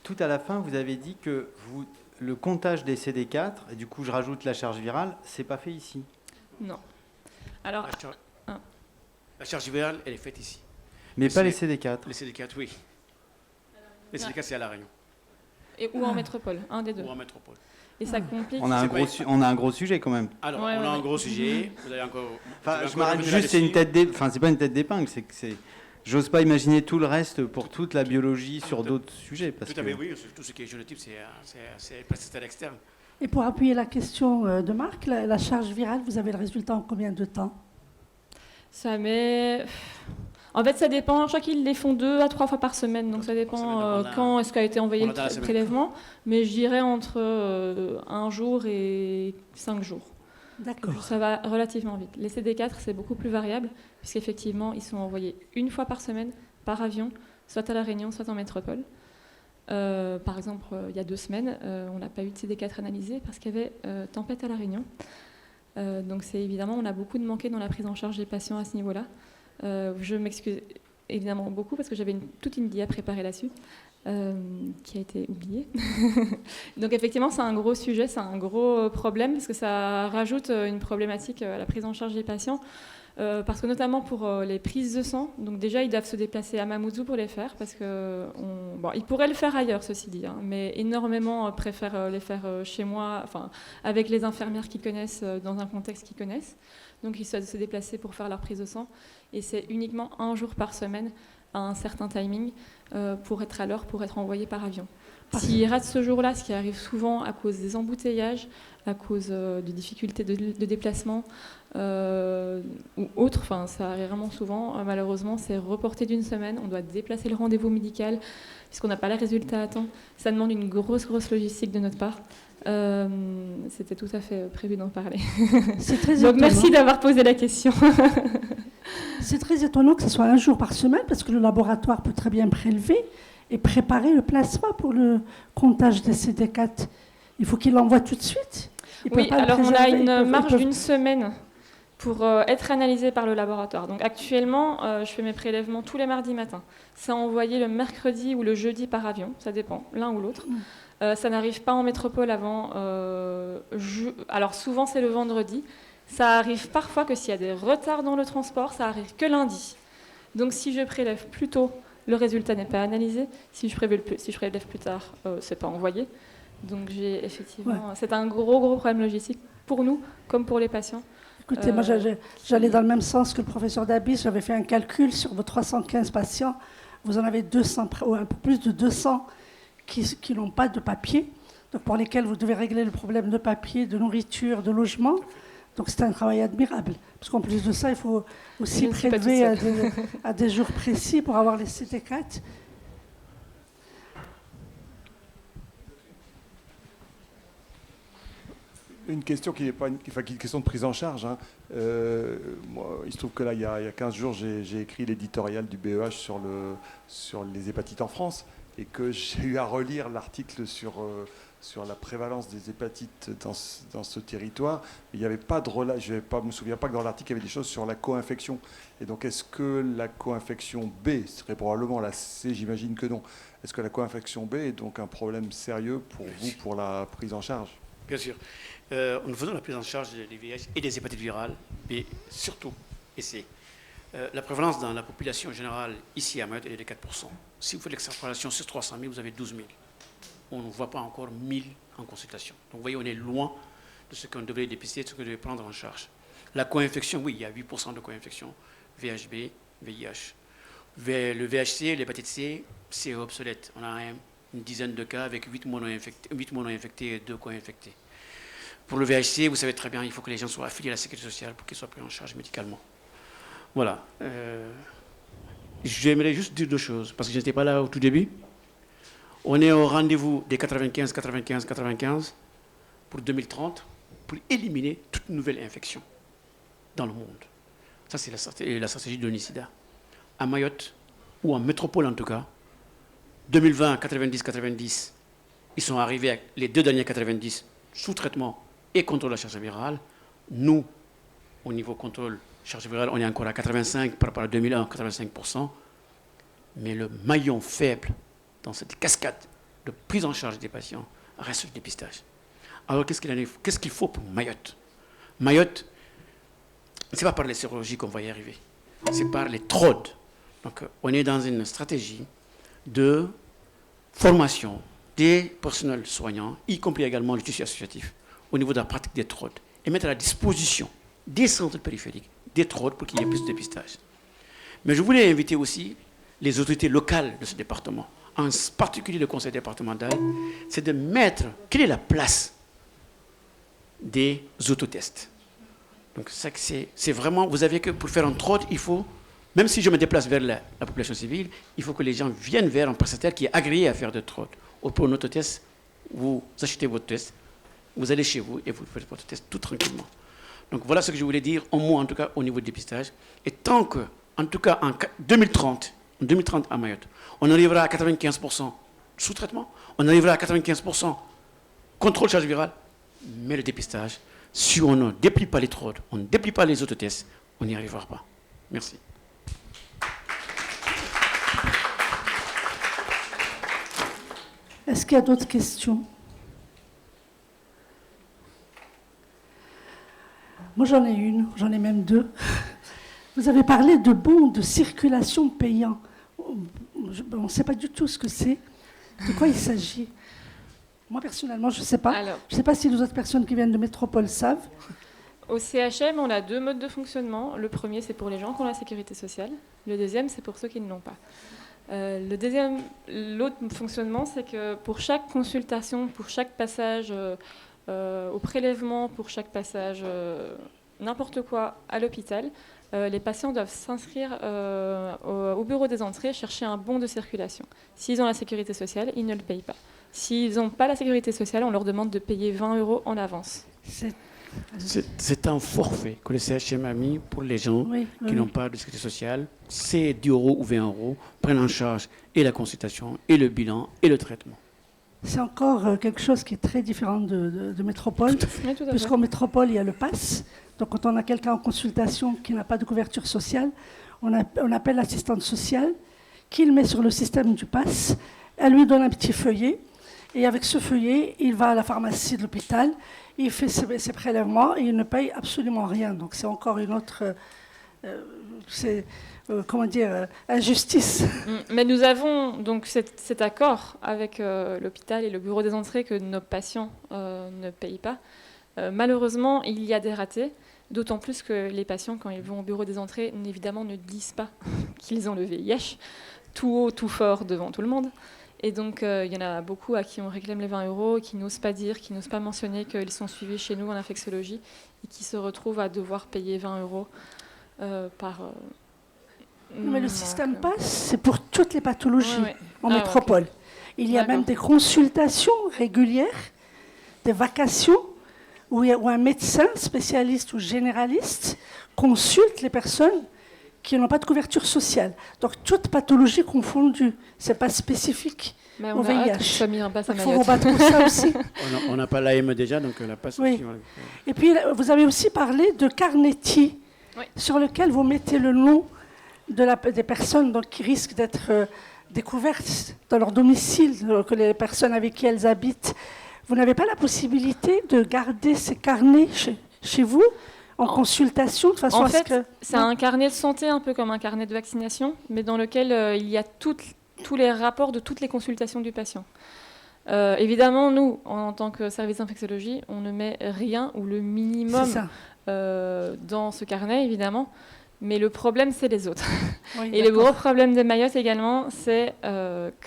tout à la fin, vous avez dit que le comptage des CD4, et du coup je rajoute la charge virale, c'est pas fait ici. Non. Alors, la charge virale, elle est faite ici. Mais pas les CD4. Les CD4, oui. Les CD4, c'est à La Réunion. Ou en métropole, un des deux. Ou en métropole. Et ça complique. On a un gros sujet quand même. Alors, on a un gros sujet. Vous avez encore. Enfin, je m'arrête juste, c'est pas une tête d'épingle, c'est. J'ose pas imaginer tout le reste pour toute la biologie sur d'autres sujets. Parce tout à fait, oui. Tout ce qui est génotype, c'est prestataire externe. Et pour appuyer la question de Marc, la charge virale, vous avez le résultat en combien de temps ? Ça met... En fait, ça dépend. Je crois qu'ils les font 2 à 3 fois par semaine. Donc, ça dépend quand est-ce qu'a été envoyé le prélèvement. Mais je dirais entre 1 jour et 5 jours. D'accord. Ça va relativement vite. Les CD4, c'est beaucoup plus variable, puisqu'effectivement, ils sont envoyés 1 fois par semaine, par avion, soit à La Réunion, soit en métropole. Par exemple, il y a 2 semaines, on n'a pas eu de CD4 analysé parce qu'il y avait tempête à La Réunion. Donc c'est évidemment, on a beaucoup de manqués dans la prise en charge des patients à ce niveau-là. Je m'excuse évidemment beaucoup parce que j'avais toute une dia préparée là-dessus. Qui a été oublié. Donc effectivement, c'est un gros sujet, c'est un gros problème parce que ça rajoute une problématique à la prise en charge des patients. Parce que notamment pour les prises de sang, donc déjà ils doivent se déplacer à Mamoudzou pour les faire parce que ils pourraient le faire ailleurs, ceci dit, hein, mais énormément préfèrent les faire chez moi, enfin avec les infirmières qu'ils connaissent dans un contexte qu'ils connaissent. Donc ils doivent se déplacer pour faire leur prise de sang et c'est uniquement 1 jour par semaine à un certain timing pour être à l'heure, pour être envoyé par avion. S'ils ratent ce jour-là, ce qui arrive souvent à cause des embouteillages, à cause de difficultés de déplacement ou autres, enfin ça arrive vraiment souvent, malheureusement c'est reporté d'1 semaine, on doit déplacer le rendez-vous médical puisqu'on n'a pas les résultats à temps. Ça demande une grosse logistique de notre part. C'était tout à fait prévu d'en parler. C'est très Donc étonnant. merci d'avoir posé la question. C'est très étonnant que ce soit 1 jour par semaine parce que le laboratoire peut très bien prélever et préparer le plasma pour le comptage des CD4. Il faut qu'il l'envoie tout de suite. Il peut Oui, pas le alors on a préserver. Ils une peuvent- marge ils peuvent- d'1 semaine pour être analysé par le laboratoire. Donc actuellement, je fais mes prélèvements tous les mardis matins. C'est envoyé le mercredi ou le jeudi par avion, ça dépend, l'un ou l'autre. Ça n'arrive pas en métropole avant. Alors souvent c'est le vendredi. Ça arrive parfois que s'il y a des retards dans le transport, ça arrive que lundi. Donc si je prélève plus tôt, le résultat n'est pas analysé. Si je prélève plus tard, c'est pas envoyé. Donc j'ai effectivement, c'est un gros problème logistique pour nous comme pour les patients. Écoutez, moi j'allais dans le même sens que le professeur Dabis. J'avais fait un calcul sur vos 315 patients. Vous en avez 200, ou un peu plus de 200 qui n'ont pas de papier, donc pour lesquels vous devez régler le problème de papier, de nourriture, de logement. Donc c'est un travail admirable. Parce qu'en plus de ça, il faut aussi Je ne suis pas prélever toute à des jours précis pour avoir les CD4. Une question qui n'est pas qui est une question de prise en charge. Hein. Moi, il se trouve que là, il y a 15 jours, j'ai écrit l'éditorial du BEH sur les hépatites en France et que j'ai eu à relire l'article sur la prévalence des hépatites dans ce territoire. Il n'y avait pas de je ne me souviens pas que dans l'article, il y avait des choses sur la co-infection. Et donc, est-ce que la co-infection B serait probablement la C? J'imagine que non. Est-ce que la co-infection B est donc un problème sérieux pour vous, pour la prise en charge? Bien sûr. Nous faisons la prise en charge des VIH et des hépatites virales, mais surtout, et c'est la prévalence dans la population générale ici à Mayotte est de 4%. Si vous faites l'extrapolation sur 300 000, vous avez 12 000. On ne voit pas encore 1 000 en consultation. Donc vous voyez, on est loin de ce qu'on devrait dépister, de ce qu'on devrait prendre en charge. La co-infection, oui, il y a 8% de co-infection, VHB, VIH. Le VHC, l'hépatite C, c'est obsolète. On a une dizaine de cas avec 8 mono-infectés et 2 co-infectés. Pour le VHC, vous savez très bien, il faut que les gens soient affiliés à la sécurité sociale pour qu'ils soient pris en charge médicalement. Voilà. J'aimerais juste dire 2 choses, parce que je n'étais pas là au tout début. On est au rendez-vous des 95 pour 2030, pour éliminer toute nouvelle infection dans le monde. Ça, c'est la stratégie de l'ONU-SIDA. À Mayotte, ou en métropole en tout cas, 2020, 90, ils sont arrivés avec les 2 derniers 90 sous traitement et contrôle de la charge virale. Nous, au niveau contrôle charge virale, on est encore à 85 par rapport à 2001, 85%. Mais le maillon faible dans cette cascade de prise en charge des patients reste le dépistage. Alors qu'est-ce qu'il faut pour Mayotte? Mayotte, ce n'est pas par les sérologies qu'on va y arriver, c'est par les TROD. Donc on est dans une stratégie de formation des personnels soignants, y compris également le tissu associatif, au niveau de la pratique des TROD, et mettre à la disposition des centres périphériques des TROD pour qu'il y ait plus de dépistage. Mais je voulais inviter aussi les autorités locales de ce département, en particulier le conseil départemental, c'est de mettre, quelle est la place des autotests. Donc c'est vraiment, vous avez que pour faire un TROD, il faut, même si je me déplace vers la population civile, il faut que les gens viennent vers un prestataire qui est agréé à faire des TROD. Pour un autotest, vous achetez votre test, vous allez chez vous et vous faites votre test tout tranquillement. Donc voilà ce que je voulais dire, en mot en tout cas au niveau du dépistage. Et tant que, en tout cas en 2030 à Mayotte, on arrivera à 95% sous-traitement, on arrivera à 95% contrôle charge virale, mais le dépistage Si on ne déplie pas les TROD, on ne déplie pas les autotests, on n'y arrivera pas. Merci. Est-ce qu'il y a d'autres questions? Moi, j'en ai une, j'en ai même deux. Vous avez parlé de bons de circulation payants. On ne sait pas du tout ce que c'est. De quoi il s'agit? Moi, personnellement, je ne sais pas. Alors, Je ne sais pas si les autres personnes qui viennent de métropole savent. au CHM, on a 2 modes de fonctionnement. Le premier, c'est pour les gens qui ont la sécurité sociale. Le deuxième, c'est pour ceux qui ne l'ont pas. L'autre fonctionnement, c'est que pour chaque consultation, pour chaque passage au prélèvement, pour chaque passage n'importe quoi à l'hôpital, les patients doivent s'inscrire au bureau des entrées, chercher un bon de circulation. S'ils ont la sécurité sociale, ils ne le payent pas. S'ils n'ont pas la sécurité sociale, on leur demande de payer 20 € en avance. C'est un forfait que le CHM a mis pour les gens qui n'ont pas de sécurité sociale. C'est 10 € ou 20 € prennent en charge et la consultation, et le bilan, et le traitement. C'est encore quelque chose qui est très différent de métropole. Oui, tout à fait. Puisqu'en métropole, il y a le PASS. Donc, quand on a quelqu'un en consultation qui n'a pas de couverture sociale, on appelle l'assistante sociale, qui le met sur le système du PASS. Elle lui donne un petit feuillet. Et avec ce feuillet, il va à la pharmacie de l'hôpital, il fait ses prélèvements et il ne paye absolument rien. Donc, c'est encore une autre... injustice. Mais nous avons donc cet accord avec l'hôpital et le bureau des entrées que nos patients ne payent pas. Malheureusement, il y a des ratés, d'autant plus que les patients, quand ils vont au bureau des entrées, évidemment ne disent pas qu'ils ont le VIH, tout haut, tout fort devant tout le monde. Et donc, il y en a beaucoup à qui on réclame les 20 €, qui n'osent pas dire, qui n'osent pas mentionner qu'ils sont suivis chez nous en infectiologie et qui se retrouvent à devoir payer 20 € par... Mais le système PASS, c'est pour toutes les pathologies en métropole. Okay. Il y a même des consultations régulières, des vacations, où un médecin spécialiste ou généraliste consulte les personnes qui n'ont pas de couverture sociale. Donc, toute pathologie confondue. Ce n'est pas spécifique au VIH. Il faut rebattre ça aussi. On n'a pas l'AM déjà, donc la passe aussi. Et puis, vous avez aussi parlé de Carnetti, sur lequel vous mettez le nom des personnes donc, qui risquent d'être découvertes dans leur domicile, que les personnes avec qui elles habitent. Vous n'avez pas la possibilité de garder ces carnets chez vous en consultation de façon à ce que... C'est un carnet de santé, un peu comme un carnet de vaccination, mais dans lequel il y a tous les rapports de toutes les consultations du patient. Évidemment, nous, en tant que service d'infectiologie, on ne met rien ou le minimum dans ce carnet, évidemment. Mais le problème, c'est les autres. Oui, et le gros problème de Mayotte également, c'est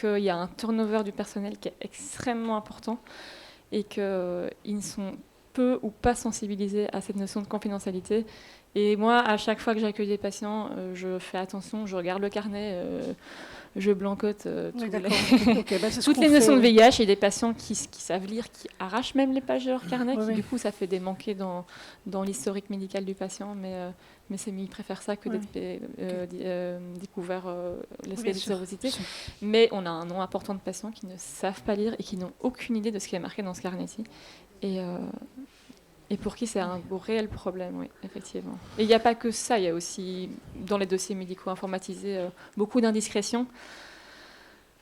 qu'il y a un turnover du personnel qui est extrêmement important et qu'ils ne sont peu ou pas sensibilisés à cette notion de confidentialité. Et moi, à chaque fois que j'accueille des patients, je fais attention, je regarde le carnet, je blancote toutes les notions de VIH et des patients qui savent lire, qui arrachent même les pages de leur carnet, du coup, ça fait des manqués dans l'historique médical du patient, mais ils préfèrent ça que d'être découvert l'aspect de sérosité. Mais on a un nombre important de patients qui ne savent pas lire et qui n'ont aucune idée de ce qui est marqué dans ce carnet-ci. Et pour qui c'est un réel problème, oui, effectivement. Et il n'y a pas que ça, il y a aussi, dans les dossiers médicaux informatisés, beaucoup d'indiscrétions.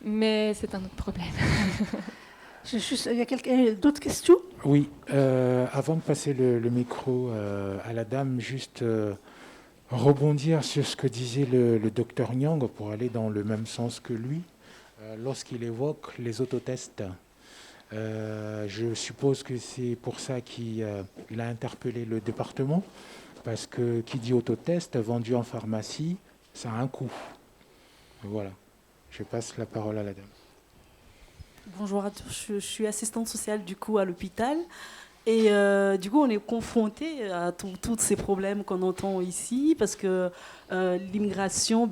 Mais c'est un autre problème. Il y a d'autres questions ? Oui, avant de passer le micro à la dame, juste rebondir sur ce que disait le docteur Nyang pour aller dans le même sens que lui, lorsqu'il évoque les autotests. Je suppose que c'est pour ça qu'il a interpellé le département, parce que qui dit autotest vendu en pharmacie, ça a un coût. Voilà, je passe la parole à la dame. Bonjour à tous, je suis assistante sociale du coup à l'hôpital et du coup on est confronté à tous ces problèmes qu'on entend ici parce que l'immigration,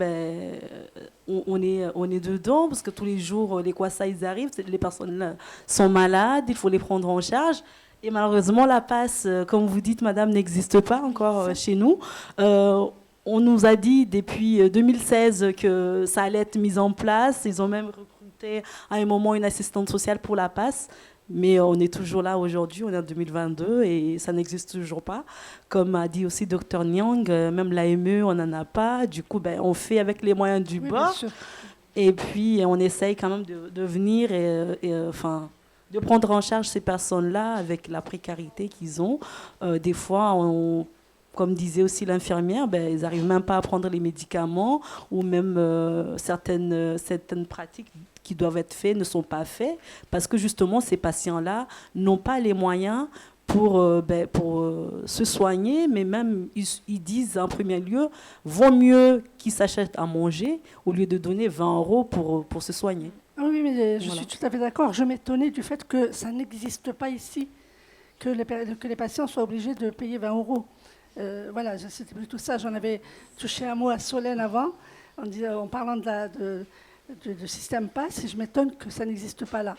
on est dedans parce que tous les jours les Kwassa ils arrivent, les personnes sont malades, il faut les prendre en charge et malheureusement la passe, comme vous dites madame, n'existe pas encore chez nous. On nous a dit depuis 2016 que ça allait être mis en place, ils ont même recruté recrutait à un moment une assistante sociale pour la passe. Mais on est toujours là aujourd'hui, on est en 2022 et ça n'existe toujours pas. Comme a dit aussi Dr Nyang, même l'AME, on n'en a pas. Du coup, on fait avec les moyens du bord. Et puis, on essaye quand même de venir de prendre en charge ces personnes-là avec la précarité qu'ils ont. Des fois, comme disait aussi l'infirmière, ils n'arrivent même pas à prendre les médicaments ou même certaines pratiques qui doivent être faites ne sont pas faites parce que justement, ces patients-là n'ont pas les moyens pour se soigner, mais même ils disent en premier lieu, vaut mieux qu'ils s'achètent à manger au lieu de donner 20 € pour se soigner. Oui, mais je suis tout à fait d'accord. Je m'étonnais du fait que ça n'existe pas ici, que les patients soient obligés de payer 20 €. Voilà, c'était plutôt ça. J'en avais touché un mot à Solène avant, en parlant de système PASS, et je m'étonne que ça n'existe pas là.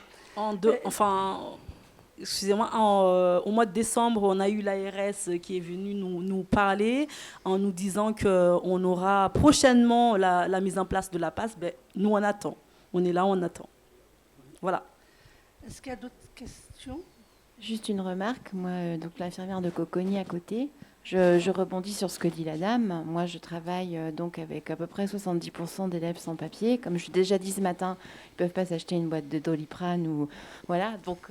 Excusez-moi, au mois de décembre, on a eu l'ARS qui est venue nous parler en nous disant qu'on aura prochainement la mise en place de la PASS. Nous, on attend. On est là, on attend. Voilà. Est-ce qu'il y a d'autres questions ? Juste une remarque. Moi, donc l'infirmière de Coconi à côté, je rebondis sur ce que dit la dame. Moi, je travaille donc avec à peu près 70% d'élèves sans papier. Comme je l'ai déjà dit ce matin, ils ne peuvent pas s'acheter une boîte de Doliprane ou voilà. Donc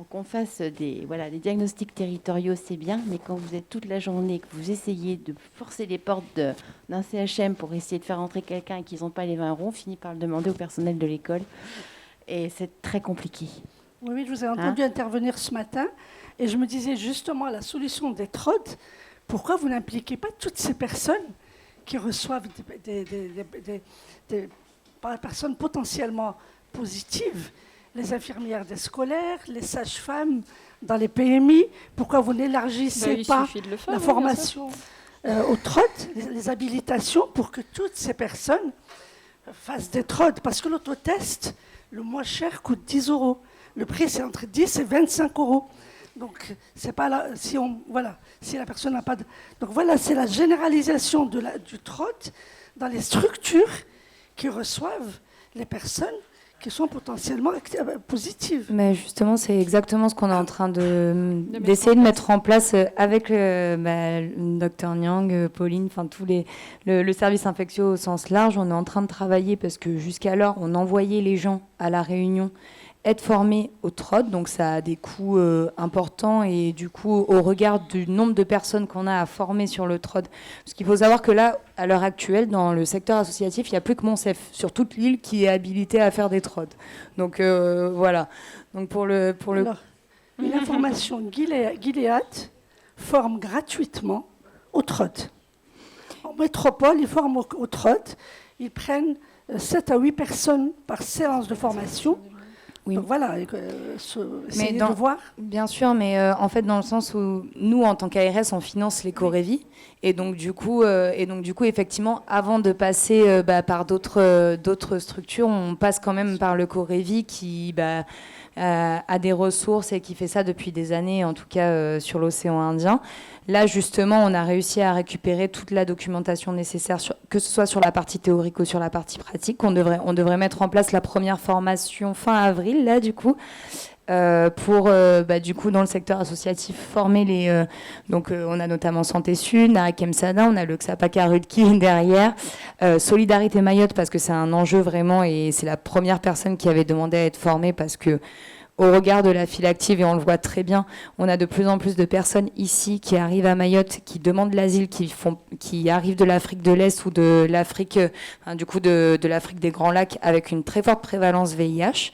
qu'on fasse des diagnostics territoriaux, c'est bien, mais quand vous êtes toute la journée, que vous essayez de forcer les portes d'un CHM pour essayer de faire entrer quelqu'un et qu'ils n'ont pas les 20 €, on finit par le demander au personnel de l'école. Et c'est très compliqué. Oui, je vous ai entendu intervenir ce matin et je me disais justement la solution des TROD, pourquoi vous n'impliquez pas toutes ces personnes qui reçoivent des personnes potentiellement positives, les infirmières des scolaires, les sages-femmes dans les PMI, pourquoi vous n'élargissez pas la formation aux TROD, les habilitations, pour que toutes ces personnes fassent des TROD, parce que l'autotest, le moins cher, coûte 10 €. Le prix, c'est entre 10 et 25 €. Donc, c'est pas là, si la personne n'a pas de... Donc voilà, c'est la généralisation du TROD dans les structures qui reçoivent les personnes qui sont potentiellement positives. Mais justement, c'est exactement ce qu'on est en train d'essayer de mettre en place avec le Dr Nyang, Pauline, enfin le service infectieux au sens large. On est en train de travailler parce que jusqu'alors, on envoyait les gens à la Réunion être formés au TROD, donc ça a des coûts importants et du coup, au regard du nombre de personnes qu'on a à former sur le TROD, parce qu'il faut savoir que là, à l'heure actuelle, dans le secteur associatif, il n'y a plus que Monsef sur toute l'île qui est habilité à faire des TROD. Donc voilà. Donc Alors, une information, Gilead forme gratuitement au TROD. En métropole, ils forment au TROD. Ils prennent 7 à 8 personnes par séance de formation. Oui. Donc voilà, essayez de voir. Bien sûr, mais en fait, dans le sens où nous, en tant qu'ARS, on finance les Corévis. Et donc, du coup, effectivement, avant de passer par d'autres structures, on passe quand même par le Corévis qui a des ressources et qui fait ça depuis des années, en tout cas sur l'océan Indien. Là, justement, on a réussi à récupérer toute la documentation nécessaire, que ce soit sur la partie théorique ou sur la partie pratique. On devrait mettre en place la première formation fin avril, là, du coup, pour, du coup, dans le secteur associatif, former les... on a notamment Santé Sud, Narakem Sada, on a le Xapaka Rudki derrière, Solidarité Mayotte, parce que c'est un enjeu vraiment, et c'est la première personne qui avait demandé à être formée, parce que au regard de la file active, et on le voit très bien, on a de plus en plus de personnes ici qui arrivent à Mayotte, qui demandent l'asile, qui arrivent de l'Afrique de l'Est ou de l'Afrique, de l'Afrique des Grands Lacs, avec une très forte prévalence VIH,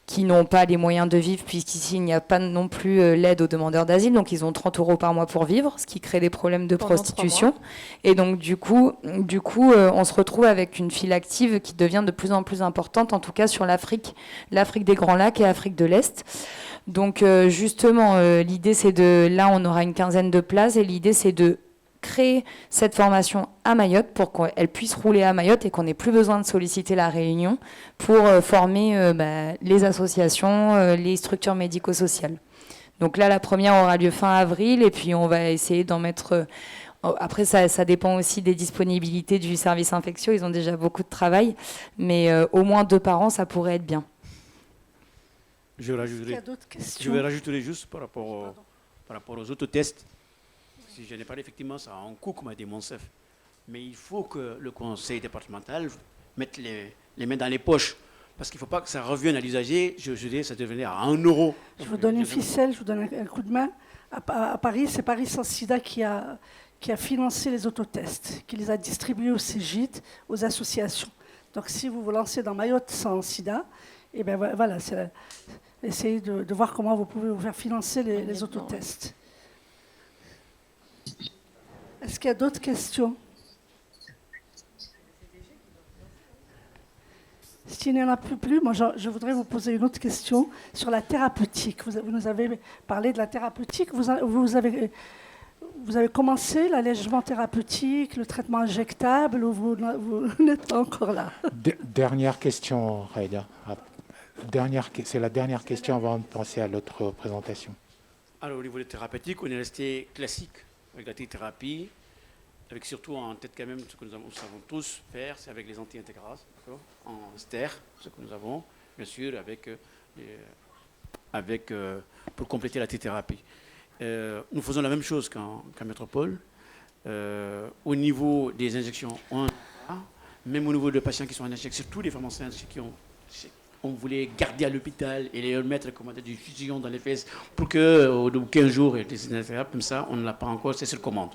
qui n'ont pas les moyens de vivre, puisqu'ici, il n'y a pas non plus l'aide aux demandeurs d'asile. Donc, ils ont 30 € par mois pour vivre, ce qui crée des problèmes de prostitution. Et donc, du coup, on se retrouve avec une file active qui devient de plus en plus importante, en tout cas sur l'Afrique des Grands Lacs et l'Afrique de l'Est. Donc, justement, l'idée, c'est là, on aura une 15aine de places, et l'idée, c'est de créer cette formation à Mayotte pour qu'elle puisse rouler à Mayotte et qu'on n'ait plus besoin de solliciter la Réunion pour former les associations, les structures médico-sociales. Donc là, la première aura lieu fin avril et puis on va essayer d'en mettre Après, ça dépend aussi des disponibilités du service infectieux. Ils ont déjà beaucoup de travail, mais au moins 2 par an, ça pourrait être bien. Je vais rajouter juste par rapport aux autotests. Si je n'ai pas effectivement, ça a un coût, comme a dit Monsef. Mais il faut que le conseil départemental mette les mains dans les poches. Parce qu'il ne faut pas que ça revienne à l'usager. Je dis, ça devenait à 1 euro. Je vous donne une ficelle, je vous donne un coup de main. À Paris, c'est Paris Sans Sida qui a financé les autotests, qui les a distribués aux CGIT, aux associations. Donc si vous vous lancez dans Mayotte Sans Sida, et ben voilà, essayez de voir comment vous pouvez vous faire financer les autotests. Est-ce qu'il y a d'autres questions? S'il n'y en a plus, moi je voudrais vous poser une autre question sur la thérapeutique. Vous nous avez parlé de la thérapeutique. Vous avez commencé l'allègement thérapeutique, le traitement injectable, ou vous n'êtes pas encore là? Dernière question, Raïda. C'est la dernière question avant de passer à l'autre présentation. Alors, au niveau des thérapeutiques, on est resté classique avec la thérapie, avec surtout en tête quand même ce que nous savons tous faire, c'est avec les anti-intégrases, en ster, ce que nous avons, bien sûr, pour compléter la thérapie. Nous faisons la même chose qu'en métropole. Au niveau des injections, même au niveau des patients qui sont en injection, tous les femmes enceintes on voulait garder à l'hôpital et les mettre des fusions dans les fesses pour qu'au bout de 15 jours, comme ça, on ne l'a pas encore, c'est sur commande.